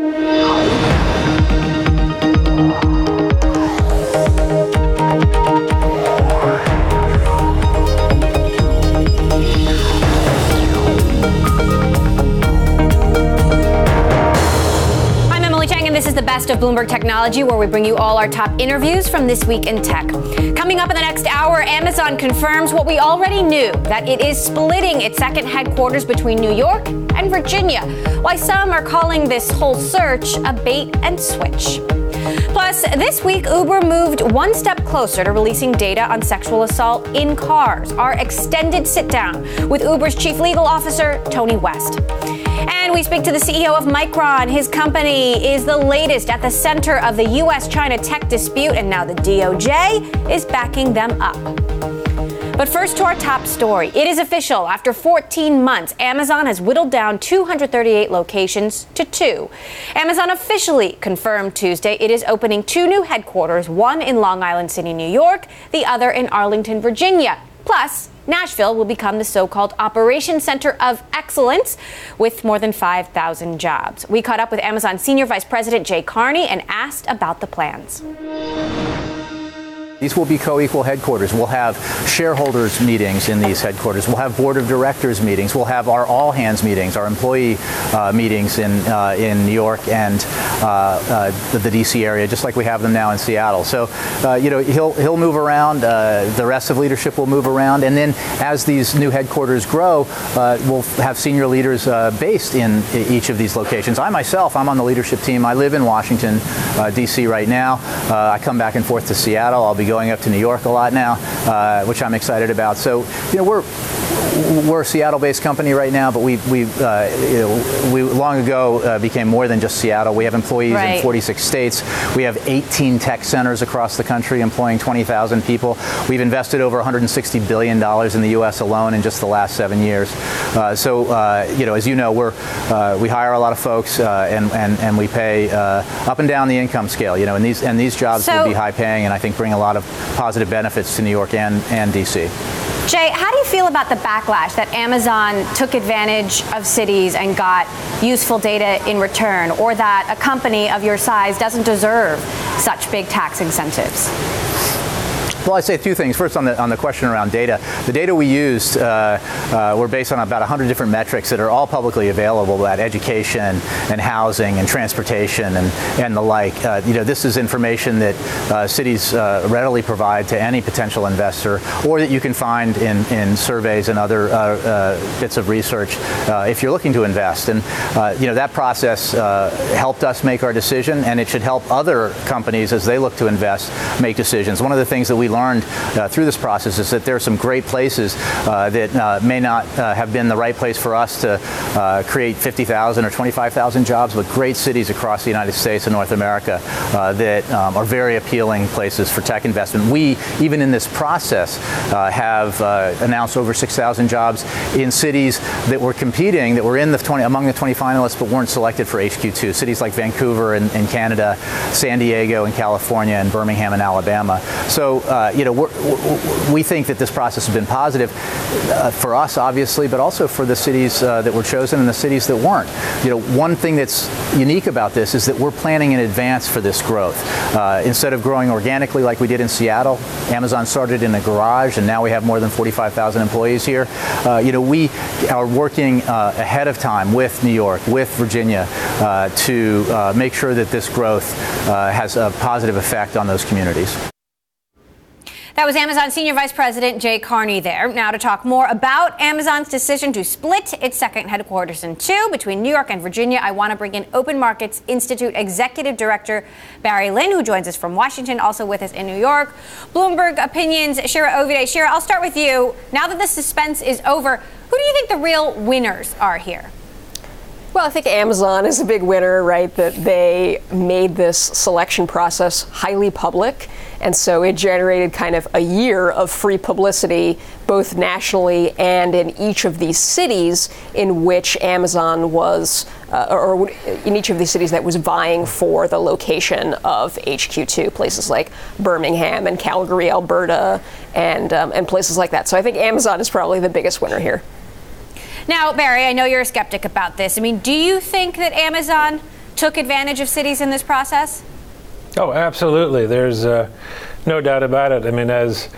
I'm Emily Chang, and this is the best of Bloomberg Technology, where we bring you all our top interviews from this week in tech. Coming up in the next hour, Amazon confirms what we already knew, that it is splitting its second headquarters between New York and Virginia, why some are calling this whole search a bait and switch. Plus, this week, Uber moved one step closer to releasing data on sexual assault in cars. Our extended sit-down with Uber's chief legal officer, Tony West. And we speak to the CEO of Micron. His company is the latest at the center of the U.S.-China tech dispute, and now the DOJ is backing them up. But first to our top story. It is official. After 14 months, Amazon has whittled down 238 locations to 2. Amazon officially confirmed Tuesday it is opening 2 new headquarters, one in Long Island City, New York, the other in Arlington, Virginia. Plus, Nashville will become the so-called Operations Center of Excellence with more than 5,000 jobs. We caught up with Amazon Senior Vice President Jay Carney and asked about the plans. These will be co-equal headquarters. We'll have shareholders meetings in these headquarters. We'll have board of directors meetings. We'll have our all-hands meetings, our employee meetings in New York and the D.C. area, just like we have them now in Seattle. So, he'll move around. The rest of leadership will move around, and then as these new headquarters grow, we'll have senior leaders based in each of these locations. I'm on the leadership team. I live in Washington, D.C. right now. I come back and forth to Seattle. I'll be going up to New York a lot now, which I'm excited about. So, we're a Seattle-based company right now, but we long ago became more than just Seattle. We have employees in 46 states. We have 18 tech centers across the country employing 20,000 people. We've invested over $160 billion in the U.S. alone in just the last 7 years. As you know, we hire a lot of folks and we pay up and down the income scale. And these jobs will be high-paying and I think bring a lot of positive benefits to New York and D.C. Jay, how do you feel about the backlash that Amazon took advantage of cities and got useful data in return, or that a company of your size doesn't deserve such big tax incentives? Well, I'd say two things. First, on the question around data. The data we used were based on about 100 different metrics that are all publicly available about education and housing and transportation and the like. This is information that cities readily provide to any potential investor, or that you can find in surveys and other bits of research if you're looking to invest. And that process helped us make our decision, and it should help other companies as they look to invest make decisions. One of the things that we learned through this process is that there are some great places that may not have been the right place for us to create 50,000 or 25,000 jobs, but great cities across the United States and North America that are very appealing places for tech investment. We, even in this process, have announced over 6,000 jobs in cities that were competing, that were in among the 20 finalists, but weren't selected for HQ2. Cities like Vancouver in Canada, San Diego in California, and Birmingham in Alabama. So, we think that this process has been positive for us, obviously, but also for the cities that were chosen and the cities that weren't. One thing that's unique about this is that we're planning in advance for this growth. Instead of growing organically like we did in Seattle, Amazon started in a garage, and now we have more than 45,000 employees here. We are working ahead of time with New York, with Virginia, to make sure that this growth has a positive effect on those communities. That was Amazon Senior Vice President Jay Carney there. Now to talk more about Amazon's decision to split its second headquarters in 2 between New York and Virginia, I want to bring in Open Markets Institute Executive Director Barry Lin, who joins us from Washington, also with us in New York. Bloomberg Opinions, Shira Ovide. Shira, I'll start with you. Now that the suspense is over, who do you think the real winners are here? Well, I think Amazon is a big winner, right? That they made this selection process highly public. And so it generated kind of a year of free publicity, both nationally and in each of these cities in which Amazon was, or in each of these cities that was vying for the location of HQ2, places like Birmingham and Calgary, Alberta, and places like that. So I think Amazon is probably the biggest winner here. Now, Barry, I know you're a skeptic about this. I mean, do you think that Amazon took advantage of cities in this process? Oh, absolutely. There's no doubt about it. I mean, as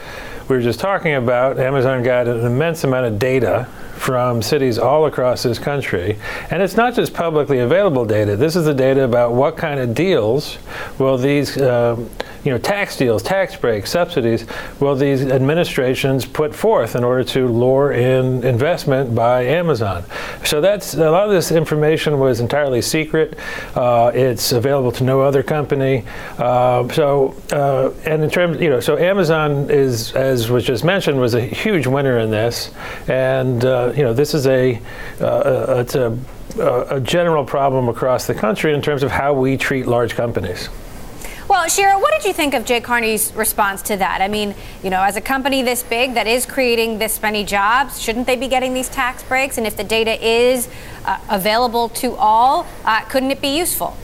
we were just talking about, Amazon got an immense amount of data from cities all across this country. And it's not just publicly available data. This is the data about what kind of deals will these tax deals, tax breaks, subsidies, will these administrations put forth in order to lure in investment by Amazon. So that's a lot of this information was entirely secret. It's available to no other company. And in terms, so Amazon is, as was just mentioned, was a huge winner in this. And this is it's a general problem across the country in terms of how we treat large companies. Well, Shira, what did you think of Jay Carney's response to that? I mean, as a company this big that is creating this many jobs, shouldn't they be getting these tax breaks? And if the data is available to all, couldn't it be useful?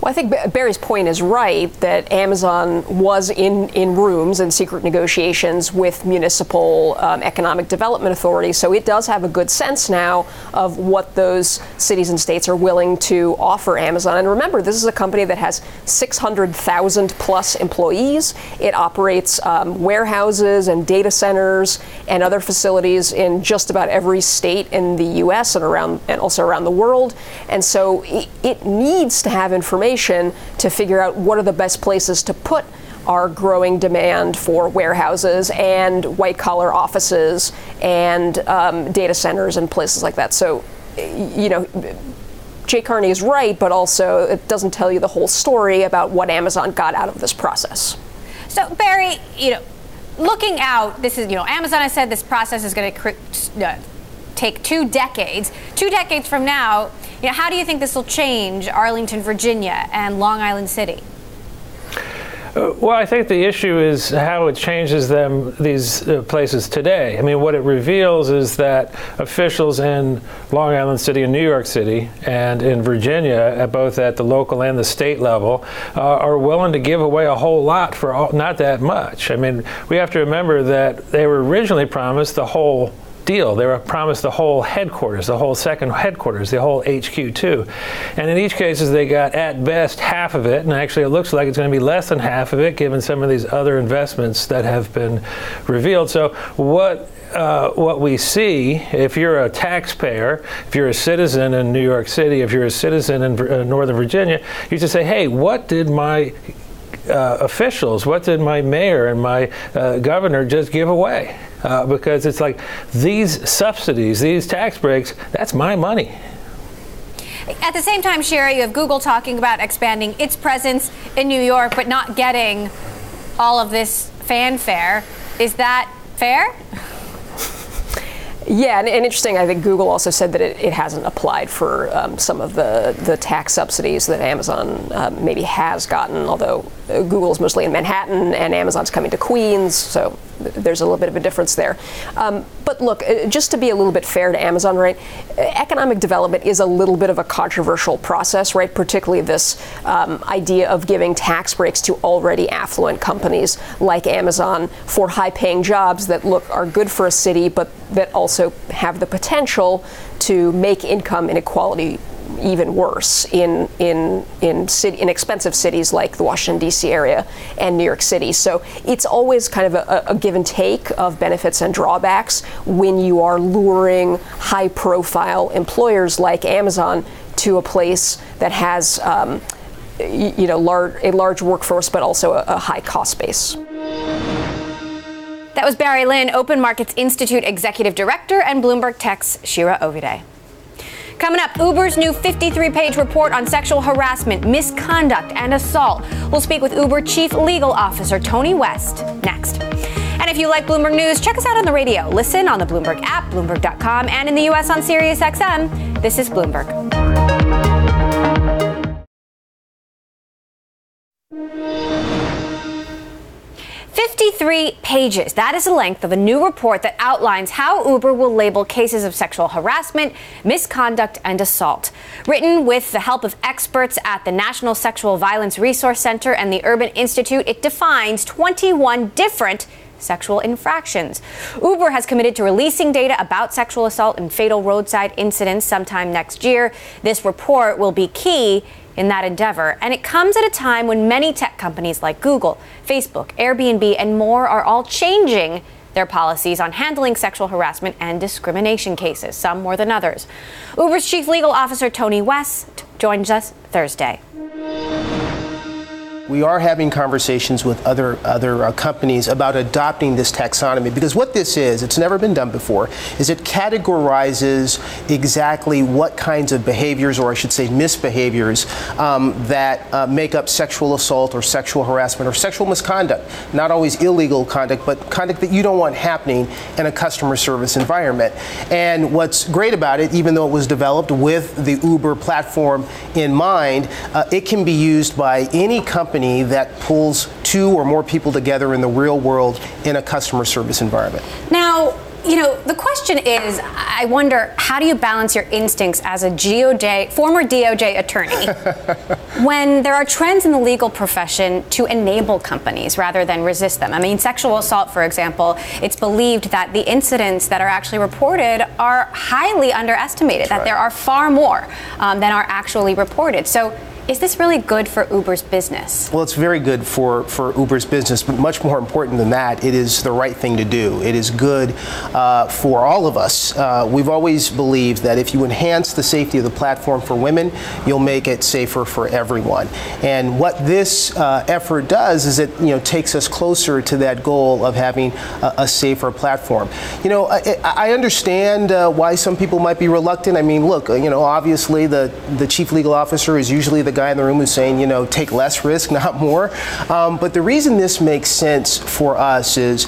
Well, I think Barry's point is right that Amazon was in rooms and secret negotiations with municipal economic development authorities, so it does have a good sense now of what those cities and states are willing to offer Amazon. And remember, this is a company that has 600,000 plus employees. It operates warehouses and data centers and other facilities in just about every state in the U.S. and also around the world. And so it needs to have information to figure out what are the best places to put our growing demand for warehouses and white-collar offices and data centers and places like that. So, Jay Carney is right, but also it doesn't tell you the whole story about what Amazon got out of this process. So, Barry, looking out, this is, Amazon has said this process is going to take 2 decades. 2 decades from now, how do you think this will change Arlington, Virginia, and Long Island City? Well, I think the issue is how it changes these places today. I mean, what it reveals is that officials in Long Island City and New York City and in Virginia, both at the local and the state level, are willing to give away a whole lot for not that much. I mean, we have to remember that they were originally promised the whole deal. They were promised the whole headquarters, the whole second headquarters, the whole HQ too. And in each case, they got at best half of it, and actually it looks like it's going to be less than half of it given some of these other investments that have been revealed. So what we see, if you're a taxpayer, if you're a citizen in New York City, if you're a citizen in Northern Virginia, you just say, hey, what did my officials, what did my mayor and my governor just give away? Because it's like these subsidies, these tax breaks, that's my money. At the same time, Shira, you have Google talking about expanding its presence in New York, but not getting all of this fanfare. Is that fair? Yeah, and interesting, I think Google also said that it hasn't applied for some of the tax subsidies that Amazon maybe has gotten, although Google is mostly in Manhattan and Amazon's coming to Queens, so there's a little bit of a difference there. But look, just to be a little bit fair to Amazon, right, economic development is a little bit of a controversial process, right, particularly this idea of giving tax breaks to already affluent companies like Amazon for high-paying jobs that are good for a city, but that also have the potential to make income inequality even worse in expensive cities like the Washington, D.C. area and New York City. So it's always kind of a give and take of benefits and drawbacks when you are luring high-profile employers like Amazon to a place that has a large workforce but also a high cost base. That was Barry Lin, Open Markets Institute Executive Director, and Bloomberg Tech's Shira Ovide. Coming up, Uber's new 53-page report on sexual harassment, misconduct, and assault. We'll speak with Uber Chief Legal Officer Tony West next. And if you like Bloomberg News, check us out on the radio. Listen on the Bloomberg app, Bloomberg.com, and in the U.S. on Sirius XM. This is Bloomberg. 53 pages. That is the length of a new report that outlines how Uber will label cases of sexual harassment, misconduct, and assault. Written with the help of experts at the National Sexual Violence Resource Center and the Urban Institute, it defines 21 different sexual infractions. Uber has committed to releasing data about sexual assault and fatal roadside incidents sometime next year. This report will be key in that endeavor, and it comes at a time when many tech companies like Google, Facebook, Airbnb, and more are all changing their policies on handling sexual harassment and discrimination cases, some more than others. Uber's Chief Legal Officer Tony West joins us Thursday. We are having conversations with other companies about adopting this taxonomy, because what this is, it's never been done before, is it categorizes exactly what kinds of behaviors, or I should say misbehaviors, that make up sexual assault or sexual harassment or sexual misconduct. Not always illegal conduct, but conduct that you don't want happening in a customer service environment. And what's great about it, even though it was developed with the Uber platform in mind, it can be used by any company that pulls two or more people together in the real world in a customer service environment. Now, the question is, I wonder, how do you balance your instincts as a former DOJ attorney when there are trends in the legal profession to enable companies rather than resist them? I mean, sexual assault, for example, it's believed that the incidents that are actually reported are highly underestimated, that there are far more than are actually reported. So is this really good for Uber's business? Well, it's very good for Uber's business, but much more important than that, it is the right thing to do. It is good for all of us. We've always believed that if you enhance the safety of the platform for women, you'll make it safer for everyone. And what this effort does is it takes us closer to that goal of having a safer platform. I understand why some people might be reluctant. I mean, look, obviously the chief legal officer is usually the guy in the room who's saying, take less risk, not more. But the reason this makes sense for us is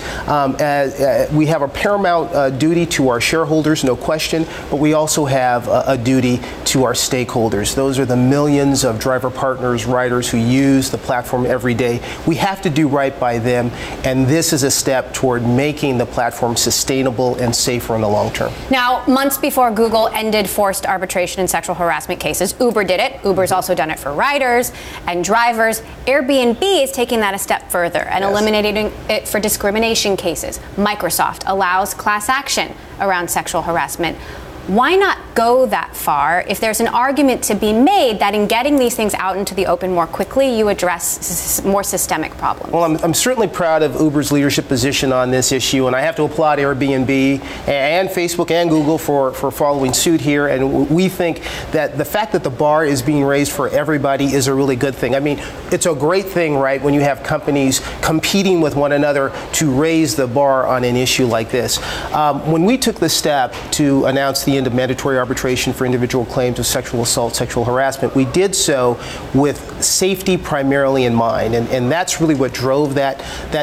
we have a paramount duty to our shareholders, no question, but we also have a duty to our stakeholders. Those are the millions of driver partners, riders who use the platform every day. We have to do right by them, and this is a step toward making the platform sustainable and safer in the long term. Now, months before Google ended forced arbitration in sexual harassment cases, Uber did it. Uber's also done it for riders and drivers. Airbnb is taking that a step further and eliminating it for discrimination cases. Microsoft allows class action around sexual harassment. Why not go that far if there's an argument to be made that in getting these things out into the open more quickly, you address more systemic problems? Well, I'm certainly proud of Uber's leadership position on this issue, and I have to applaud Airbnb and Facebook and Google for following suit here. And we think that the fact that the bar is being raised for everybody is a really good thing. I mean, it's a great thing, right, when you have companies competing with one another to raise the bar on an issue like this. When we took the step to announce the end of mandatory arbitration for individual claims of sexual assault, sexual harassment, we did so with safety primarily in mind, and that's really what drove that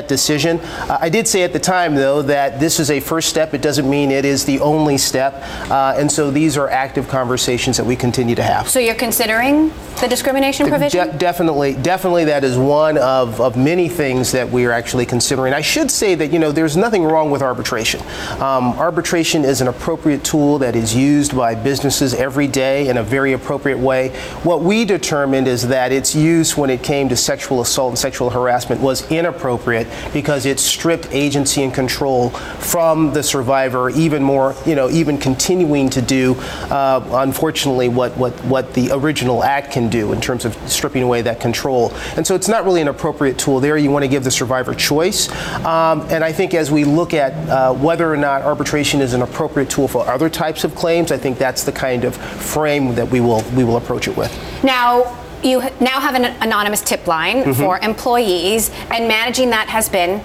decision. I did say at the time, though, that this is a first step. It doesn't mean it is the only step, and so these are active conversations that we continue to have. So you're considering the discrimination provision? Definitely that is one of many things that we are actually considering. I should say that, there's nothing wrong with arbitration. Arbitration is an appropriate tool that is used by businesses every day in a very appropriate way. What we determined is that its use when it came to sexual assault and sexual harassment was inappropriate because it stripped agency and control from the survivor, even more, even continuing to do, unfortunately, what the original act can do in terms of stripping away that control. And so it's not really an appropriate tool there. You want to give the survivor choice. And I think as we look at whether or not arbitration is an appropriate tool for other types of claims, I think that's the kind of frame that we will approach it with. Now, you now have an anonymous tip line for employees, and managing that has been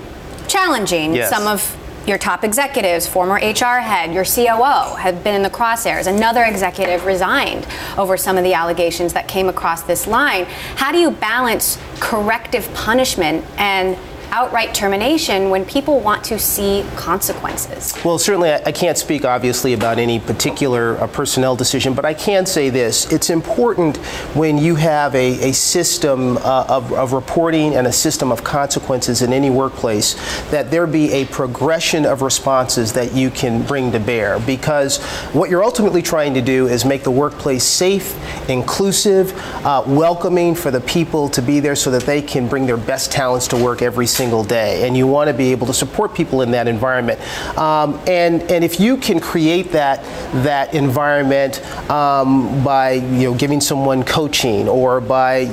challenging. Yes. Some of your top executives, former HR head, your COO, have been in the crosshairs. Another executive resigned over some of the allegations that came across this line. How do you balance corrective punishment and outright termination when people want to see consequences? Well, certainly I can't speak obviously about any particular personnel decision, but I can say this. It's important when you have a system of reporting and a system of consequences in any workplace that there be a progression of responses that you can bring to bear, because what you're ultimately trying to do is make the workplace safe, inclusive, welcoming for the people to be there so that they can bring their best talents to work every single day, and you want to be able to support people in that environment. And if you can create that environment by giving someone coaching, or by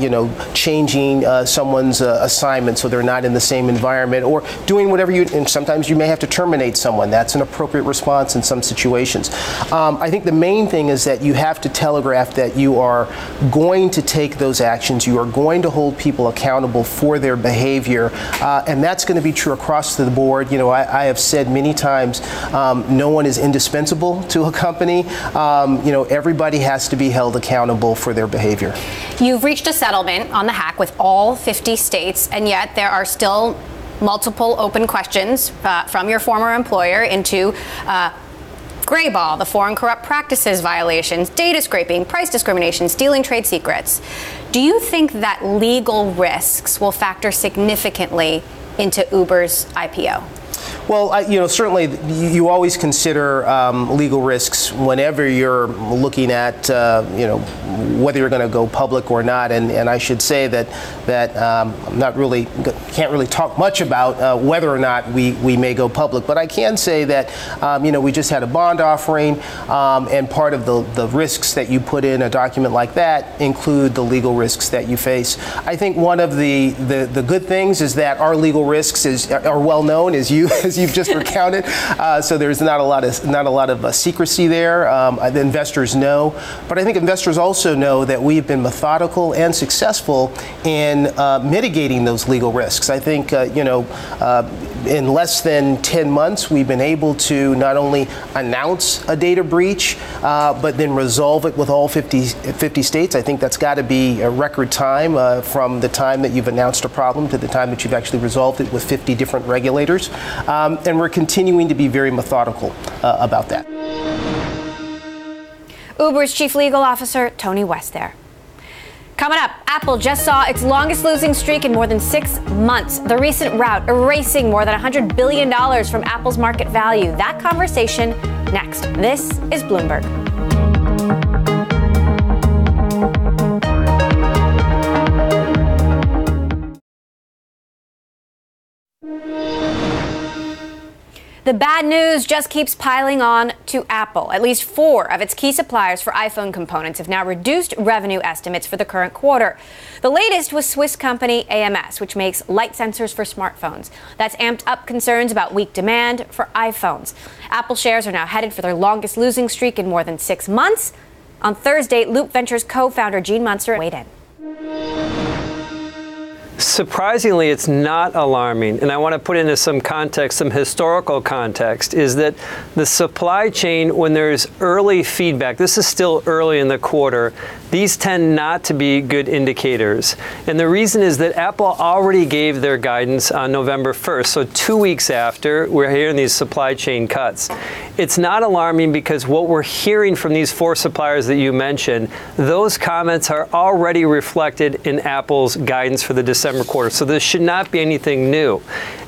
changing someone's assignment so they're not in the same environment, or doing whatever and sometimes you may have to terminate someone. That's an appropriate response in some situations. I think the main thing is that you have to telegraph that you are going to take those actions. You are going to hold people accountable for their behavior, and that's going to be true across the board. I have said many times, no one is indispensable to a company. Everybody has to be held accountable for their behavior. You've reached a settlement on the hack with all 50 states, and yet there are still multiple open questions from your former employer into Grayball, the foreign corrupt practices violations, data scraping, price discrimination, stealing trade secrets. Do you think that legal risks will factor significantly into Uber's IPO? Well, certainly you always consider legal risks whenever you're looking at, whether you're going to go public or not. And I should say that can't really talk much about whether or not we may go public. But I can say that, we just had a bond offering, and part of the risks that you put in a document like that include the legal risks that you face. I think one of the good things is that our legal risks are well known, as you've just recounted, so there's not a lot of secrecy there. The investors know, but I think investors also know that we've been methodical and successful in mitigating those legal risks. I think in less than 10 months, we've been able to not only announce a data breach, but then resolve it with all 50 states. I think that's got to be a record time from the time that you've announced a problem to the time that you've actually resolved it with 50 different regulators. And we're continuing to be very methodical about that. Uber's Chief Legal Officer, Tony West there. Coming up, Apple just saw its longest losing streak in more than 6 months. The recent rout erasing more than $100 billion from Apple's market value. That conversation next. This is Bloomberg. The bad news just keeps piling on to Apple. At least 4 of its key suppliers for iPhone components have now reduced revenue estimates for the current quarter. The latest was Swiss company AMS, which makes light sensors for smartphones. That's amped up concerns about weak demand for iPhones. Apple shares are now headed for their longest losing streak in more than 6 months. On Thursday, Loop Ventures co-founder Gene Munster weighed in. Surprisingly, it's not alarming, and I want to put into some context, some historical context, is that the supply chain, when there's early feedback, this is still early in the quarter, these tend not to be good indicators. And the reason is that Apple already gave their guidance on November 1st, so 2 weeks after we're hearing these supply chain cuts. It's not alarming because what we're hearing from these 4 suppliers that you mentioned, those comments are already reflected in Apple's guidance for the December quarter. So this should not be anything new.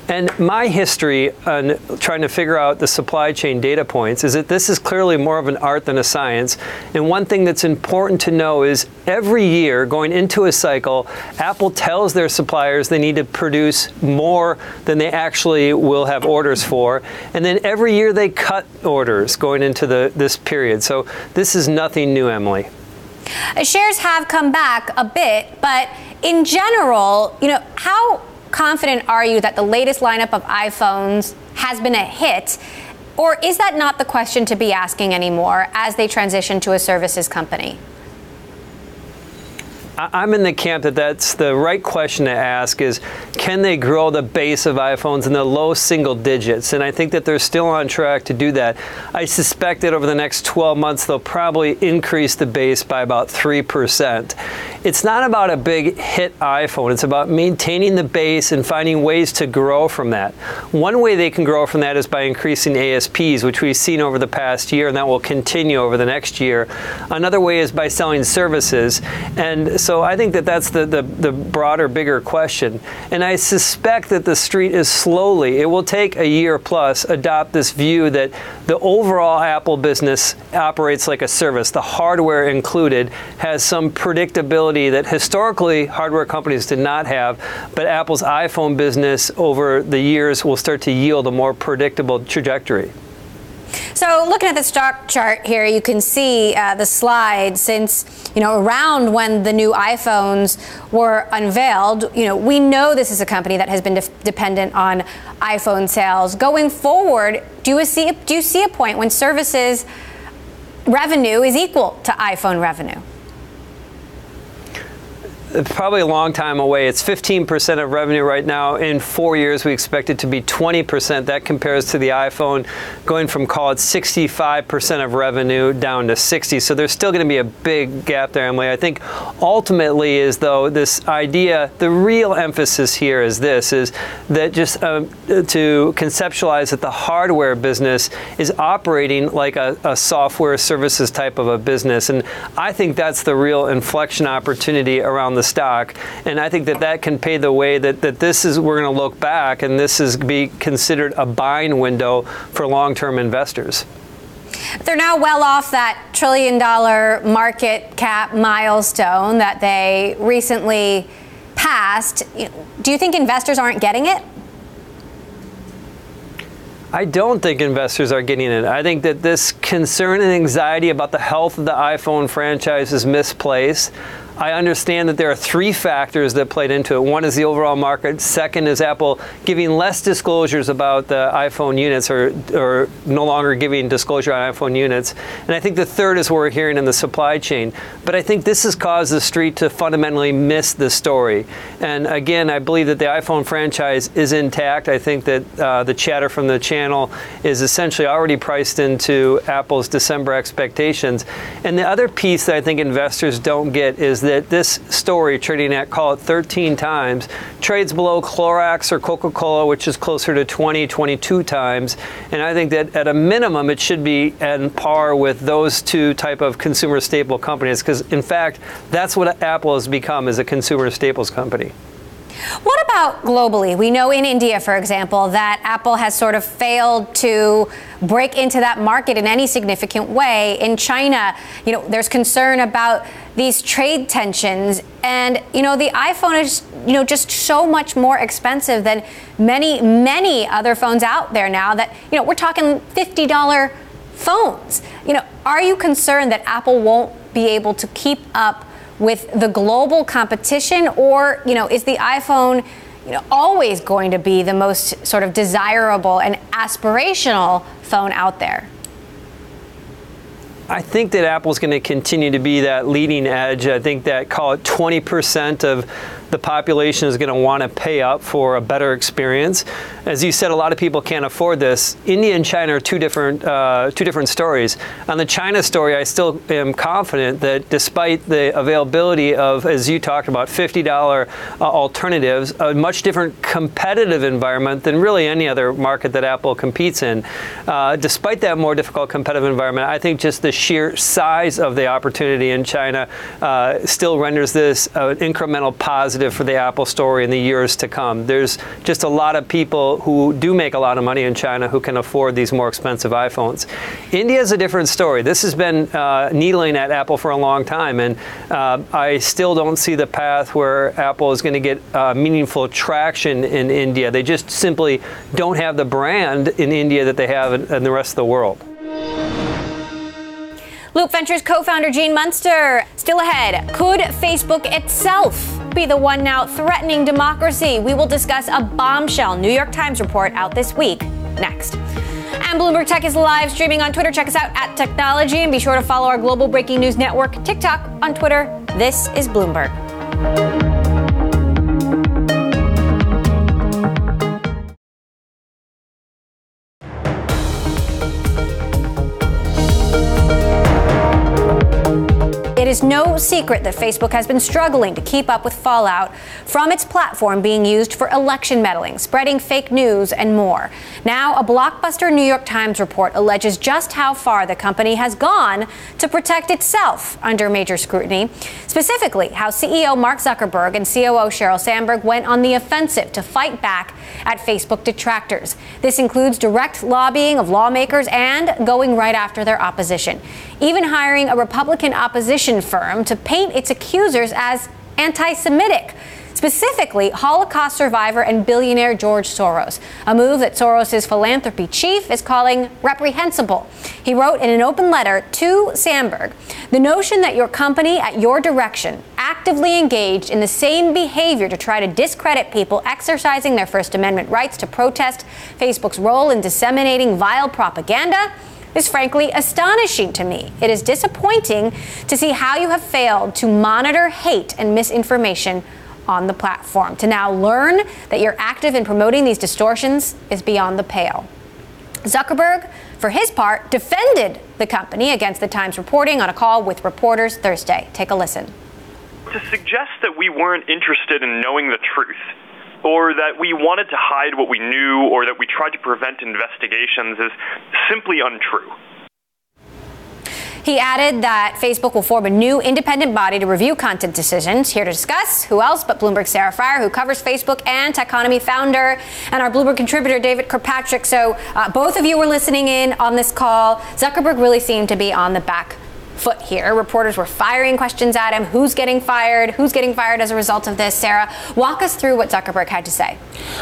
And my history on trying to figure out the supply chain data points is that this is clearly more of an art than a science. And one thing that's important to know is every year going into a cycle, Apple tells their suppliers they need to produce more than they actually will have orders for. And then every year they cut orders going into this period. So this is nothing new, Emily. Shares have come back a bit, but in general, how confident are you that the latest lineup of iPhones has been a hit? Or is that not the question to be asking anymore as they transition to a services company? I'm in the camp that that's the right question to ask is, can they grow the base of iPhones in the low single digits? And I think that they're still on track to do that. I suspect that over the next 12 months, they'll probably increase the base by about 3%. It's not about a big hit iPhone. It's about maintaining the base and finding ways to grow from that. One way they can grow from that is by increasing ASPs, which we've seen over the past year, and that will continue over the next year. Another way is by selling services. And So I think that that's the broader, bigger question. And I suspect that the street is slowly, it will take a year plus, adopt this view that the overall Apple business operates like a service. The hardware included has some predictability that historically hardware companies did not have, but Apple's iPhone business over the years will start to yield a more predictable trajectory. So looking at the stock chart here, you can see the slide since, around when the new iPhones were unveiled. We know this is a company that has been dependent on iPhone sales. Going forward, do you see a point when services revenue is equal to iPhone revenue? Probably a long time away. It's 15% of revenue right now. In 4 years, we expect it to be 20%. That compares to the iPhone going from, call it, 65% of revenue down to 60. So there's still going to be a big gap there, Emily. I think ultimately is, though, this idea, the real emphasis here is this, is that just to conceptualize that the hardware business is operating like a software services type of a business. And I think that's the real inflection opportunity around the stock, and I think that can pave the way that this is, we're going to look back and this is be considered a buying window for long-term investors. They're now well off that $1 trillion market cap milestone that they recently passed. Do you think investors aren't getting it? I don't think investors are getting it. I think that this concern and anxiety about the health of the iPhone franchise is misplaced. I understand that there are three factors that played into it. One is the overall market. Second is Apple giving less disclosures about the iPhone units or no longer giving disclosure on iPhone units. And I think the third is what we're hearing in the supply chain. But I think this has caused the street to fundamentally miss the story. And again, I believe that the iPhone franchise is intact. I think that the chatter from the channel is essentially already priced into Apple's December expectations. And the other piece that I think investors don't get is that this story, trading at, call it 13 times, trades below Clorox or Coca-Cola, which is closer to 20, 22 times. And I think that at a minimum, it should be on par with those two type of consumer staple companies, because in fact, that's what Apple has become, as a consumer staples company. What about globally? We know in India, for example, that Apple has sort of failed to break into that market in any significant way. In China, there's concern about these trade tensions, and the iPhone is just so much more expensive than many other phones out there now. That we're talking $50 phones. Are you concerned that Apple won't be able to keep up with the global competition, or is the iPhone always going to be the most sort of desirable and aspirational phone out there? I think that Apple's going to continue to be that leading edge. I think that, call it 20% of the population is going to want to pay up for a better experience. As you said, a lot of people can't afford this. India and China are two different stories. On the China story, I still am confident that despite the availability of, as you talked about, $50 alternatives, a much different competitive environment than really any other market that Apple competes in. Despite that more difficult competitive environment, I think just the sheer size of the opportunity in China still renders this an incremental positive for the Apple story in the years to come. There's just a lot of people who do make a lot of money in China who can afford these more expensive iPhones. India is a different story. This has been needling at Apple for a long time, and I still don't see the path where Apple is going to get meaningful traction in India. They just simply don't have the brand in India that they have in the rest of the world. Loop Ventures co-founder Gene Munster. Still ahead, could Facebook itself be the one now threatening democracy? We will discuss a bombshell New York Times report out this week next. And Bloomberg Tech is live streaming on Twitter. Check us out at Technology, and be sure to follow our global breaking news network, TikTok, on Twitter. This is Bloomberg. It is no secret that Facebook has been struggling to keep up with fallout from its platform being used for election meddling, spreading fake news, and more. Now, a blockbuster New York Times report alleges just how far the company has gone to protect itself under major scrutiny, specifically how CEO Mark Zuckerberg and COO Sheryl Sandberg went on the offensive to fight back at Facebook detractors. This includes direct lobbying of lawmakers and going right after their opposition, even hiring a Republican opposition firm to paint its accusers as anti-Semitic, specifically Holocaust survivor and billionaire George Soros, a move that Soros' philanthropy chief is calling reprehensible. He wrote in an open letter to Sandberg, "The notion that your company, at your direction, actively engaged in the same behavior to try to discredit people exercising their First Amendment rights to protest Facebook's role in disseminating vile propaganda is frankly astonishing to me. It is disappointing to see how you have failed to monitor hate and misinformation on the platform. To now learn that you're active in promoting these distortions is beyond the pale." Zuckerberg, for his part, defended the company against the Times reporting on a call with reporters Thursday. Take a listen. To suggest that we weren't interested in knowing the truth, or that we wanted to hide what we knew, or that we tried to prevent investigations is simply untrue. He added that Facebook will form a new independent body to review content decisions. Here to discuss, who else but Bloomberg's Sarah Friar, who covers Facebook, and Techonomy founder, and our Bloomberg contributor, David Kirkpatrick. So both of you were listening in on this call. Zuckerberg really seemed to be on the back foot here. Reporters were firing questions at him. Who's getting fired? Who's getting fired as a result of this? Sarah, walk us through what Zuckerberg had to say.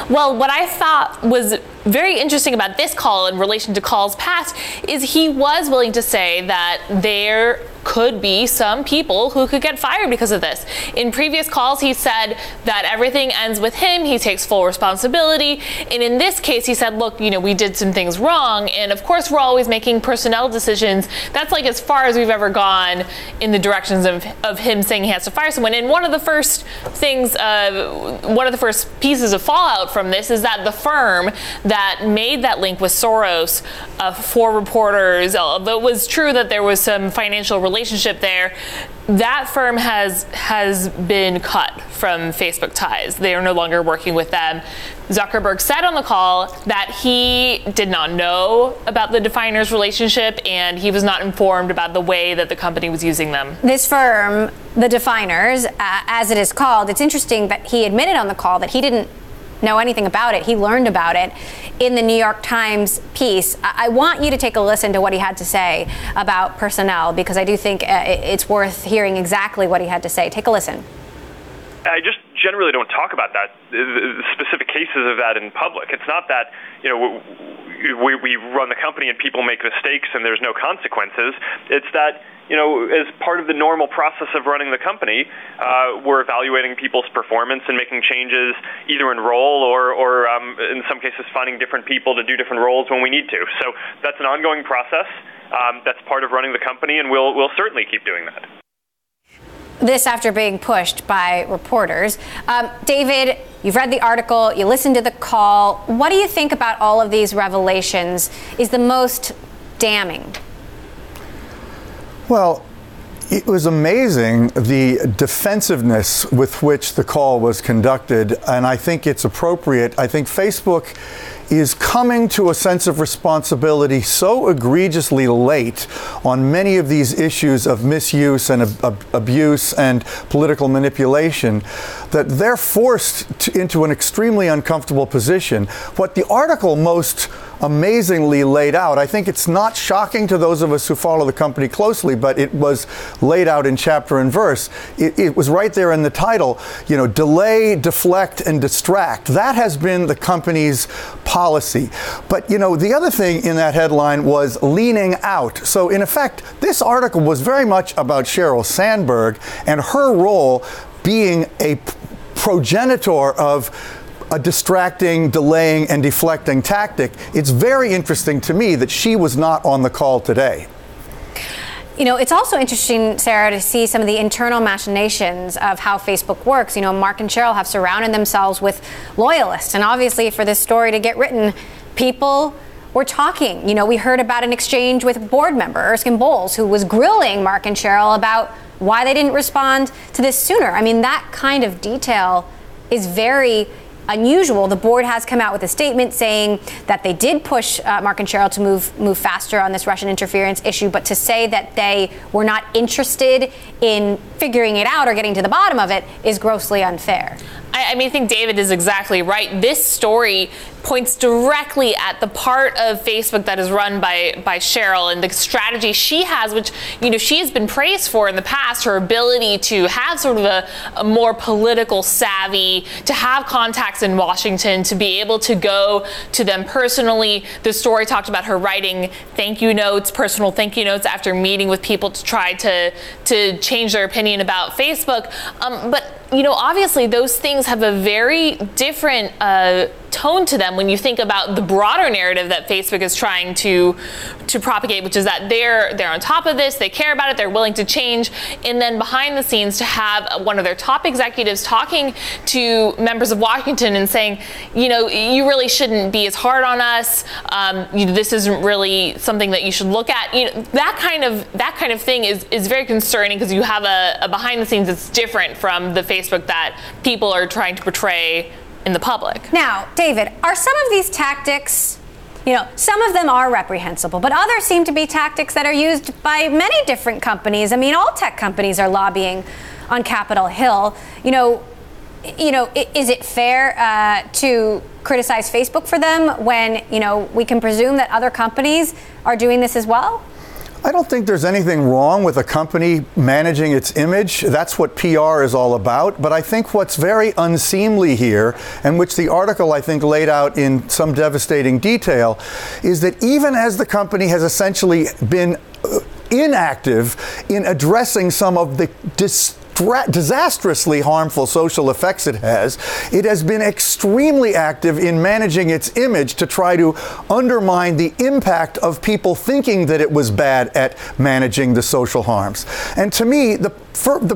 Well, what I thought was very interesting about this call in relation to calls past is he was willing to say that there could be some people who could get fired because of this. In previous calls, he said that everything ends with him. He takes full responsibility. And in this case, he said, look, we did some things wrong. And of course, we're always making personnel decisions. That's like as far as we've ever gone in the directions of him saying he has to fire someone. And one of the first things, one of the first pieces of fallout from this is that the firm that made that link with Soros for reporters, although it was true that there was some financial relationship there, that firm has been cut from Facebook ties. They are no longer working with them. Zuckerberg said on the call that he did not know about the Definers relationship and he was not informed about the way that the company was using them. This firm, the Definers, as it is called, it's interesting that he admitted on the call that he didn't know anything about it. He learned about it in the New York Times piece. I want you to take a listen to what he had to say about personnel, because I do think it's worth hearing exactly what he had to say. Take a listen. I just generally don't talk about that, the specific cases of that in public. It's not that, we run the company and people make mistakes and there's no consequences. It's that, as part of the normal process of running the company, we're evaluating people's performance and making changes either in role or in some cases finding different people to do different roles when we need to. So that's an ongoing process. That's part of running the company, and we'll certainly keep doing that. This after being pushed by reporters. David, you've read the article, you listened to the call. What do you think about all of these revelations is the most damning? Well, it was amazing the defensiveness with which the call was conducted, and I think it's appropriate. I think Facebook is coming to a sense of responsibility so egregiously late on many of these issues of misuse and abuse and political manipulation that they're forced into an extremely uncomfortable position. What the article most amazingly laid out, I think it's not shocking to those of us who follow the company closely, but it was laid out in chapter and verse. It was right there in the title, delay, deflect, and distract. That has been the company's policy. But, the other thing in that headline was leaning out. So, in effect, this article was very much about Sheryl Sandberg and her role being a progenitor of a distracting, delaying, and deflecting tactic. It's very interesting to me that she was not on the call today. It's also interesting, Sarah, to see some of the internal machinations of how Facebook works. Mark and Sheryl have surrounded themselves with loyalists. And obviously, for this story to get written, people were talking. We heard about an exchange with board member Erskine Bowles, who was grilling Mark and Sheryl about why they didn't respond to this sooner. I mean, that kind of detail is very unusual. The board has come out with a statement saying that they did push Mark and Cheryl to move faster on this Russian interference issue, but to say that they were not interested in figuring it out or getting to the bottom of it is grossly unfair. I mean, I think David is exactly right. This story points directly at the part of Facebook that is run by Cheryl and the strategy she has, which, you know, she has been praised for in the past, her ability to have sort of a more political savvy, to have contacts in Washington, to be able to go to them personally. The story talked about her writing thank you notes, personal thank you notes after meeting with people to try to change their opinion about Facebook. But, you know, obviously those things have a very different tone to them when you think about the broader narrative that Facebook is trying to propagate, which is that they're on top of this, they care about it, they're willing to change, and then behind the scenes to have one of their top executives talking to members of Washington and saying, you know, you really shouldn't be as hard on us. You know, this isn't really something that you should look at. You know, that kind of thing is very concerning because you have a behind the scenes that's different from the Facebook that people are trying to portray in the public. Now, David, are some of these tactics, you know, some of them are reprehensible, but others seem to be tactics that are used by many different companies. I mean, all tech companies are lobbying on Capitol Hill. You know, is it fair to criticize Facebook for them when, you know, we can presume that other companies are doing this as well? I don't think there's anything wrong with a company managing its image. That's what PR is all about. But I think what's very unseemly here, and which the article I think laid out in some devastating detail, is that even as the company has essentially been inactive in addressing some of the disastrously harmful social effects it has been extremely active in managing its image to try to undermine the impact of people thinking that it was bad at managing the social harms. And to me, the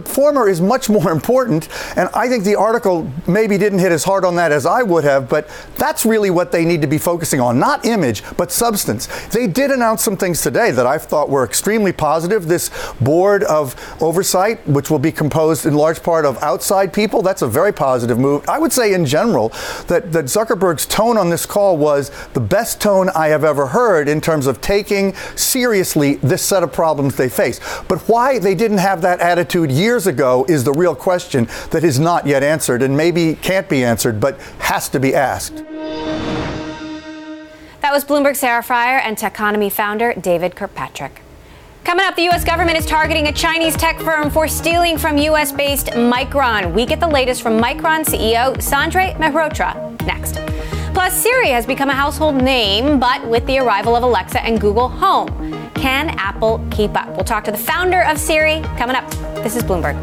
former is much more important, and I think the article maybe didn't hit as hard on that as I would have, but that's really what they need to be focusing on, not image, but substance. They did announce some things today that I thought were extremely positive. This board of oversight, which will be composed in large part of outside people, that's a very positive move. I would say in general that Zuckerberg's tone on this call was the best tone I have ever heard in terms of taking seriously this set of problems they face. But why they didn't have that attitude years ago is the real question that is not yet answered, and maybe can't be answered, but has to be asked. That was Bloomberg Sarah Frier and Techonomy founder David Kirkpatrick. Coming up, the U.S. government is targeting a Chinese tech firm for stealing from U.S.-based Micron. We get the latest from Micron CEO Sanjay Mehrotra next. Plus, Siri has become a household name, but with the arrival of Alexa and Google Home, can Apple keep up? We'll talk to the founder of Siri coming up. This is Bloomberg.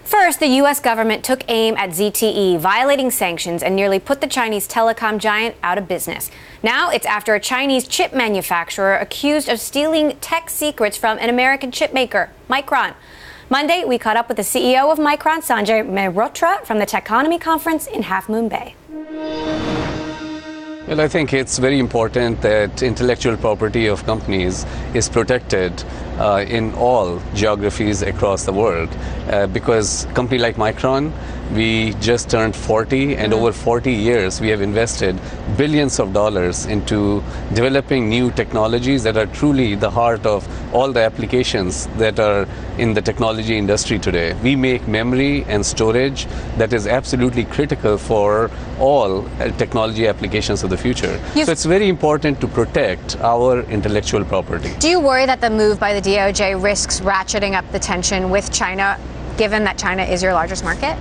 First, the U.S. government took aim at ZTE, violating sanctions, and nearly put the Chinese telecom giant out of business. Now it's after a Chinese chip manufacturer accused of stealing tech secrets from an American chip maker, Micron. Monday, we caught up with the CEO of Micron, Sanjay Mehrotra, from the Techonomy conference in Half Moon Bay. Well, I think it's very important that intellectual property of companies is protected in all geographies across the world because a company like Micron, we just turned 40, and over 40 years we have invested billions of dollars into developing new technologies that are truly the heart of all the applications that are in the technology industry today. We make memory and storage that is absolutely critical for all technology applications of the future. So it's very important to protect our intellectual property. Do you worry that the move by the DOJ risks ratcheting up the tension with China, given that China is your largest market?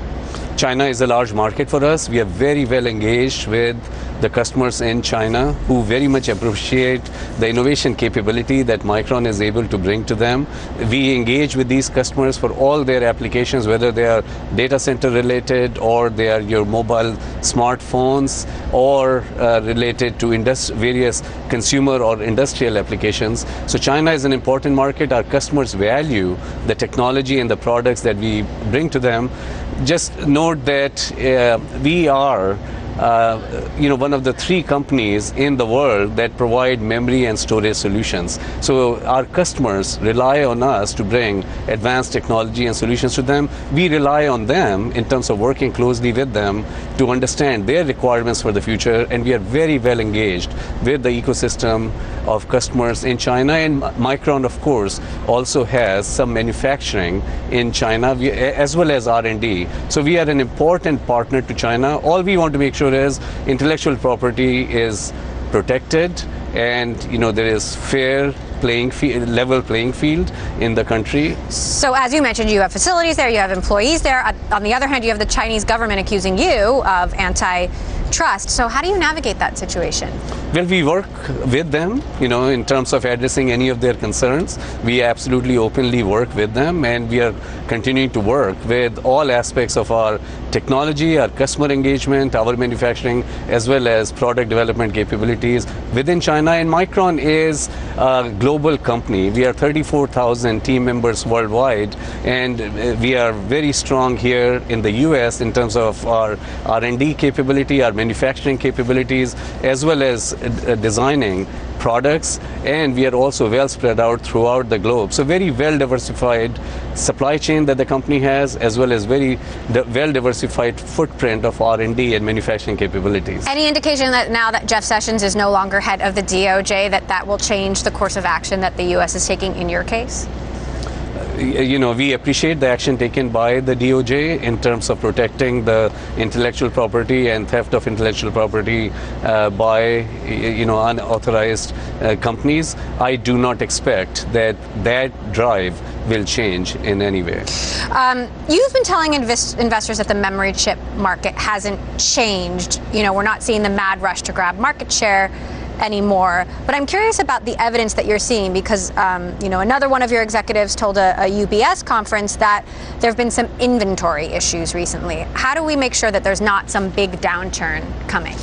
China is a large market for us. We are very well engaged with the customers in China who very much appreciate the innovation capability that Micron is able to bring to them. We engage with these customers for all their applications, whether they are data center related or they are your mobile smartphones or related to various consumer or industrial applications. So China is an important market. Our customers value the technology and the products that we bring to them. Just note that we are one of the 3 companies in the world that provide memory and storage solutions. So our customers rely on us to bring advanced technology and solutions to them. We rely on them in terms of working closely with them to understand their requirements for the future, and we are very well engaged with the ecosystem of customers in China. And Micron, of course, also has some manufacturing in China as well as R&D. So we are an important partner to China. All we want to make sure is intellectual property is protected, and there is fair level playing field in the country. So as you mentioned, you have facilities there, you have employees there. On the other hand, you have the Chinese government accusing you of antitrust. So how do you navigate that situation? Well, we work with them, in terms of addressing any of their concerns. We absolutely openly work with them, and we are continuing to work with all aspects of our technology, our customer engagement, our manufacturing, as well as product development capabilities within China. And Micron is a global company. We are 34,000 team members worldwide, and we are very strong here in the US in terms of our R&D capability, our manufacturing capabilities, as well as designing products, and we are also well spread out throughout the globe. So very well diversified supply chain that the company has, as well as very well diversified footprint of R&D and manufacturing capabilities. Any indication that now that Jeff Sessions is no longer head of the DOJ, that will change the course of action that the U.S. is taking in your case? We appreciate the action taken by the DOJ in terms of protecting the intellectual property and theft of intellectual property by unauthorized companies. I do not expect that drive will change in any way. You've been telling investors that the memory chip market hasn't changed. We're not seeing the mad rush to grab market share anymore. But I'm curious about the evidence that you're seeing, because another one of your executives told a UBS conference that there have been some inventory issues recently. How do we make sure that there's not some big downturn coming?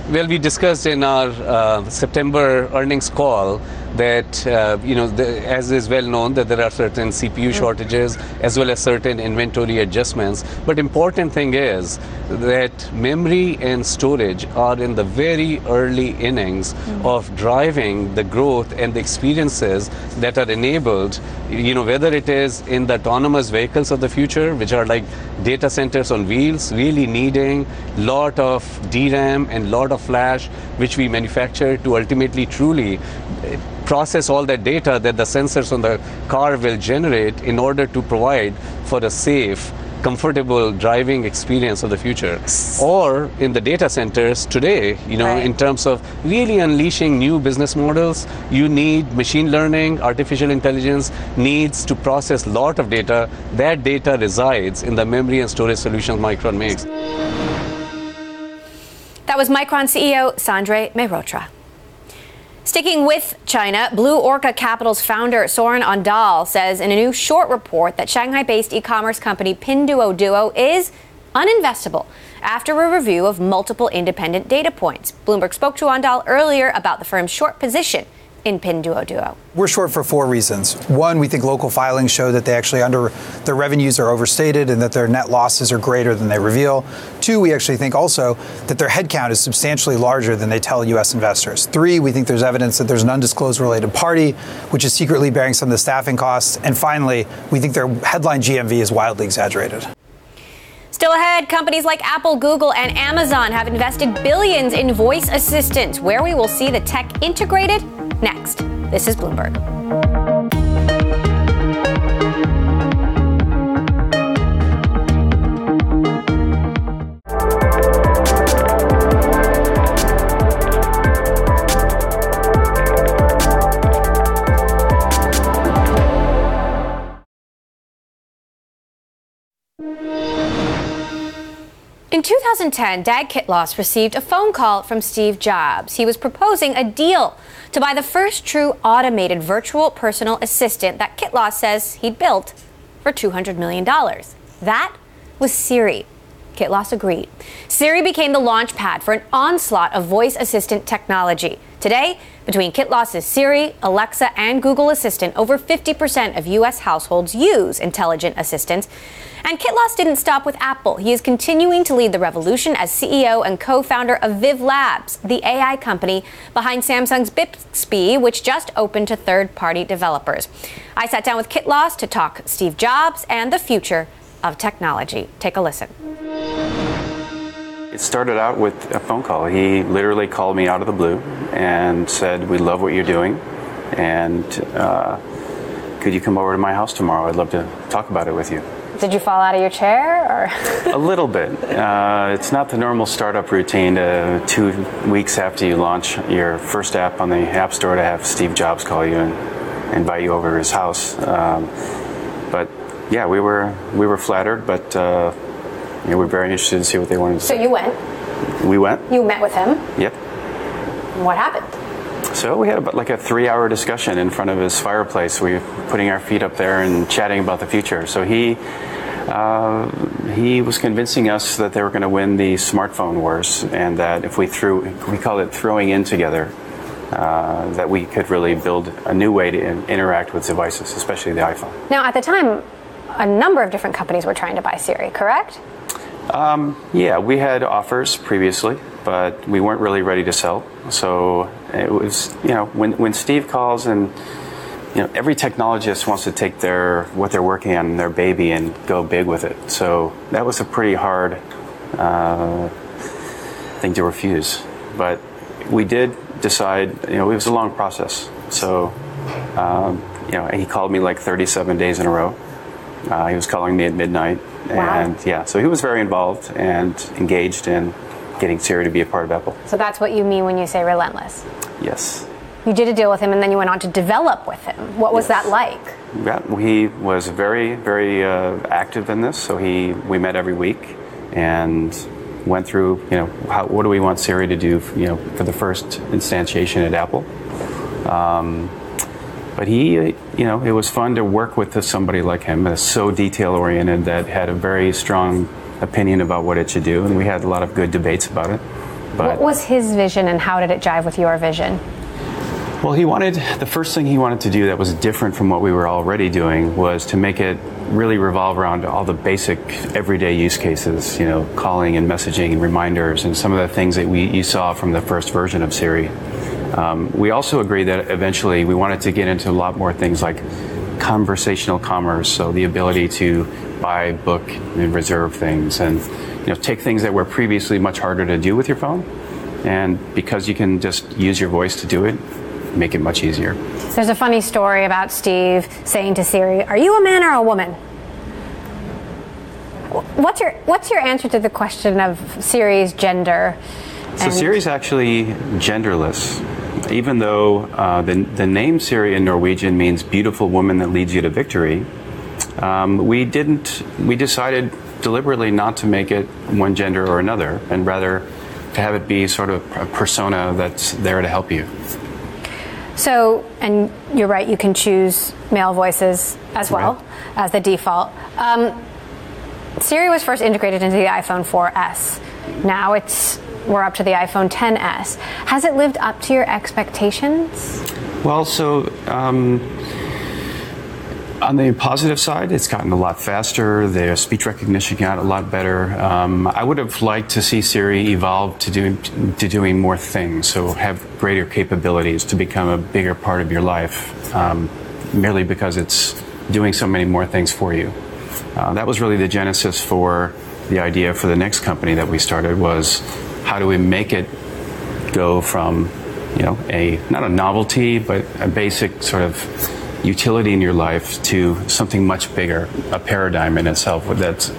Well, we discussed in our September earnings call that, as is well known, that there are certain CPU shortages as well as certain inventory adjustments. But important thing is that memory and storage are in the very early innings of driving the growth and the experiences that are enabled, whether it is in the autonomous vehicles of the future, which are like data centers on wheels, really needing lot of DRAM and lot of flash, which we manufacture to ultimately truly process all that data that the sensors on the car will generate in order to provide for a safe, comfortable driving experience of the future. Or in the data centers today, in terms of really unleashing new business models, you need machine learning, artificial intelligence needs to process a lot of data. That data resides in the memory and storage solutions Micron makes. That was Micron CEO Sanjay Mehrotra. Sticking with China, Blue Orca Capital's founder Soren Andal says in a new short report that Shanghai-based e-commerce company Pinduoduo is uninvestable after a review of multiple independent data points. Bloomberg spoke to Andal earlier about the firm's short position in Pinduoduo. We're short for 4 reasons. One, we think local filings show that their revenues are overstated and that their net losses are greater than they reveal. 2, we actually think also that their headcount is substantially larger than they tell U.S. investors. 3, we think there's evidence that there's an undisclosed related party, which is secretly bearing some of the staffing costs. And finally, we think their headline GMV is wildly exaggerated. Still ahead, companies like Apple, Google, and Amazon have invested billions in voice assistants, where we will see the tech integrated next. This is Bloomberg. In 2010, Dag Kitlos received a phone call from Steve Jobs. He was proposing a deal to buy the first true automated virtual personal assistant that Kitlos says he'd built for $200 million. That was Siri. Kitlos agreed. Siri became the launch pad for an onslaught of voice assistant technology. Today, between Kitlos' Siri, Alexa, and Google Assistant, over 50% of U.S. households use intelligent assistants. And Kit Loss didn't stop with Apple. He is continuing to lead the revolution as CEO and co-founder of Viv Labs, the AI company behind Samsung's Bixby, which just opened to third-party developers. I sat down with Kit Loss to talk Steve Jobs and the future of technology. Take a listen. It started out with a phone call. He literally called me out of the blue and said, "We love what you're doing, and could you come over to my house tomorrow? I'd love to talk about it with you." Did you fall out of your chair, or? A little bit. It's not the normal startup routine 2 weeks after you launch your first app on the App Store to have Steve Jobs call you and invite you over to his house. But yeah, we were flattered, but we're very interested to see what they wanted to say. So you went? We went. You met with him? Yep. What happened? So we had about like a 3-hour discussion in front of his fireplace. We were putting our feet up there and chatting about the future. So he was convincing us that they were going to win the smartphone wars, and that if we call it throwing in together, that we could really build a new way to interact with devices, especially the iPhone. Now, at the time, a number of different companies were trying to buy Siri, correct? Yeah, we had offers previously, but we weren't really ready to sell. So it was, when Steve calls and, every technologist wants to take what they're working on, their baby, and go big with it. So that was a pretty hard thing to refuse. But we did decide, it was a long process. So, he called me like 37 days in a row. He was calling me at midnight. Wow. And so he was very involved and engaged in getting Siri to be a part of Apple. So that's what you mean when you say relentless? Yes. You did a deal with him, and then you went on to develop with him. What was that like? Yeah, he was very, very active in this. So we met every week and went through, what do we want Siri to do, for the first instantiation at Apple. But it was fun to work with somebody like him that's so detail-oriented, that had a very strong opinion about what it should do, and we had a lot of good debates about it. But what was his vision, and how did it jive with your vision? Well, the first thing he wanted to do that was different from what we were already doing was to make it really revolve around all the basic everyday use cases, calling and messaging and reminders, and some of the things that you saw from the first version of Siri. We also agreed that eventually we wanted to get into a lot more things like conversational commerce, so the ability to buy, book, and reserve things, and take things that were previously much harder to do with your phone, and because you can just use your voice to do it, make it much easier. There's a funny story about Steve saying to Siri, "Are you a man or a woman?" What's your answer to the question of Siri's gender? So Siri's actually genderless. Even though the name Siri in Norwegian means beautiful woman that leads you to victory, we decided deliberately not to make it one gender or another, and rather to have it be sort of a persona that's there to help you. So, and you're right, you can choose male voices as well as the default. Siri was first integrated into the iPhone 4S. Now we're up to the iPhone XS. Has it lived up to your expectations? Well, so on the positive side, it's gotten a lot faster. The speech recognition got a lot better. I would have liked to see Siri evolve to doing more things, so have greater capabilities to become a bigger part of your life, merely because it's doing so many more things for you. That was really the genesis for the idea for the next company that we started, was how do we make it go from, not a novelty, but a basic sort of utility in your life to something much bigger, a paradigm in itself that's,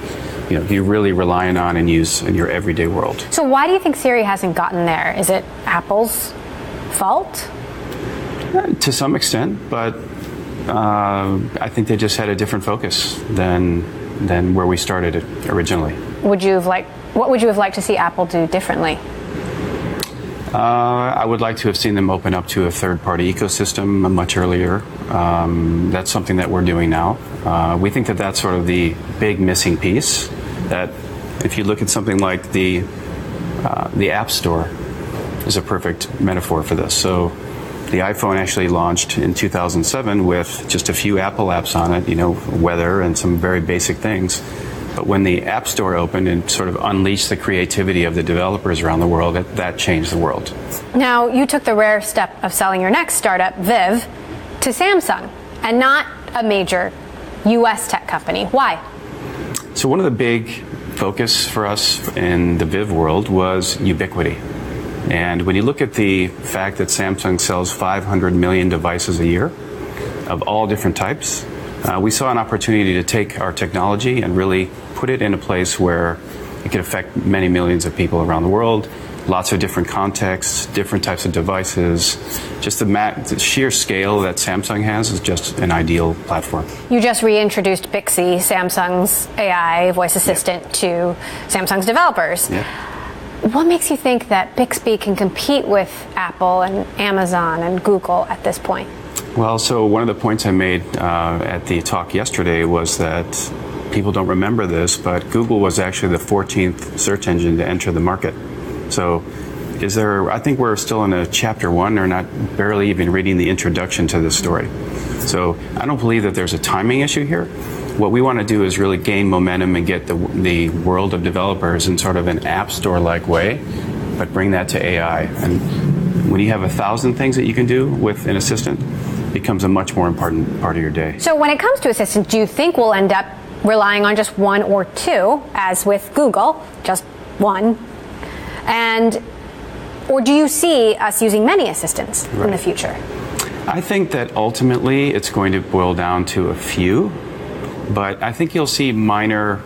you're really relying on and use in your everyday world. So why do you think Siri hasn't gotten there? Is it Apple's fault? To some extent, but I think they just had a different focus than where we started it originally. What would you have liked to see Apple do differently? I would like to have seen them open up to a third-party ecosystem much earlier. That's something that we're doing now. We think that that's sort of the big missing piece, that if you look at something like the App Store is a perfect metaphor for this. So the iPhone actually launched in 2007 with just a few Apple apps on it, weather and some very basic things. But when the App Store opened and sort of unleashed the creativity of the developers around the world, that changed the world. Now, you took the rare step of selling your next startup, Viv, to Samsung, and not a major U.S. tech company. Why? So one of the big focus for us in the Viv world was ubiquity. And when you look at the fact that Samsung sells 500 million devices a year of all different types, we saw an opportunity to take our technology and really put it in a place where it could affect many millions of people around the world, lots of different contexts, different types of devices. Just the sheer scale that Samsung has is just an ideal platform. You just reintroduced Bixby, Samsung's AI voice assistant, to Samsung's developers. What makes you think that Bixby can compete with Apple and Amazon and Google at this point? Well, so one of the points I made at the talk yesterday was that people don't remember this, but Google was actually the 14th search engine to enter the market. So I think we're still in a chapter 1 or not barely even reading the introduction to this story. So I don't believe that there's a timing issue here. What we want to do is really gain momentum and get the world of developers in sort of an app store-like way, but bring that to AI. And when you have 1,000 things that you can do with an assistant, it becomes a much more important part of your day. So when it comes to assistants, do you think we'll end up relying on just one or two, as with Google, just one? Or do you see us using many assistants in the future? I think that ultimately it's going to boil down to a few, but I think you'll see minor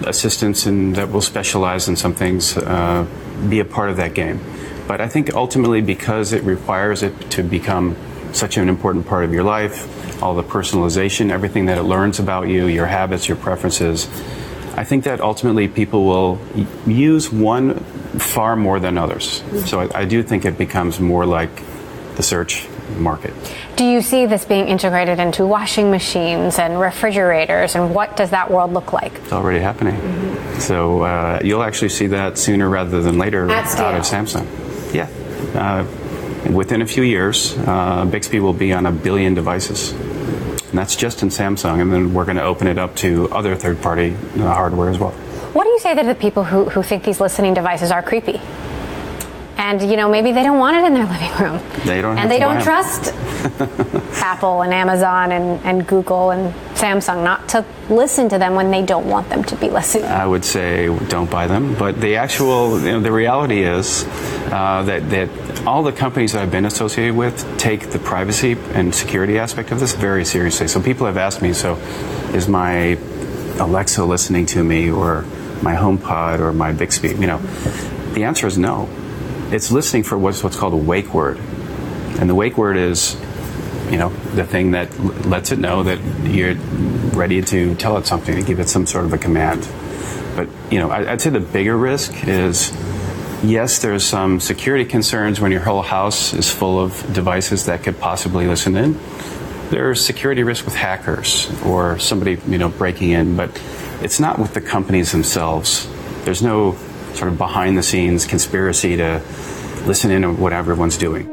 assistants that will specialize in some things be a part of that game. But I think ultimately, because it requires it to become such an important part of your life, all the personalization, everything that it learns about you, your habits, your preferences, I think that ultimately people will use one far more than others. So I do think it becomes more like the search market. Do you see this being integrated into washing machines and refrigerators, and what does that world look like? It's already happening. So you'll actually see that sooner rather than later out of Samsung. Yeah. Within a few years, Bixby will be on 1 billion devices. And that's just in Samsung, and then we're going to open it up to other third-party hardware as well. What do you say to the people who think these listening devices are creepy? And, maybe they don't want it in their living room. They don't have and they to don't buy trust Apple and Amazon and Google and Samsung not to listen to them when they don't want them to be listening. I would say don't buy them. But the actual, the reality is that all the companies that I've been associated with take the privacy and security aspect of this very seriously. So people have asked me, so is my Alexa listening to me, or my HomePod, or my Bixby? The answer is no. It's listening for what's called a wake word. And the wake word is, the thing that lets it know that you're ready to tell it something, to give it some sort of a command. But, I'd say the bigger risk is, yes, there's some security concerns when your whole house is full of devices that could possibly listen in. There's security risk with hackers or somebody, breaking in, but it's not with the companies themselves. There's no sort of behind-the-scenes conspiracy to listen in on what everyone's doing.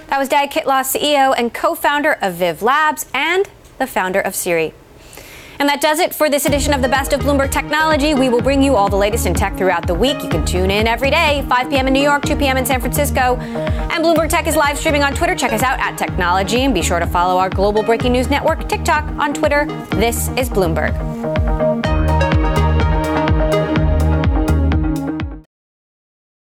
That was Dag Kitlaw, CEO and co-founder of Viv Labs and the founder of Siri. And that does it for this edition of the Best of Bloomberg Technology. We will bring you all the latest in tech throughout the week. You can tune in every day, 5 p.m. in New York, 2 p.m. in San Francisco. And Bloomberg Tech is live streaming on Twitter. Check us out at Technology, and be sure to follow our global breaking news network, TikTok, on Twitter. This is Bloomberg.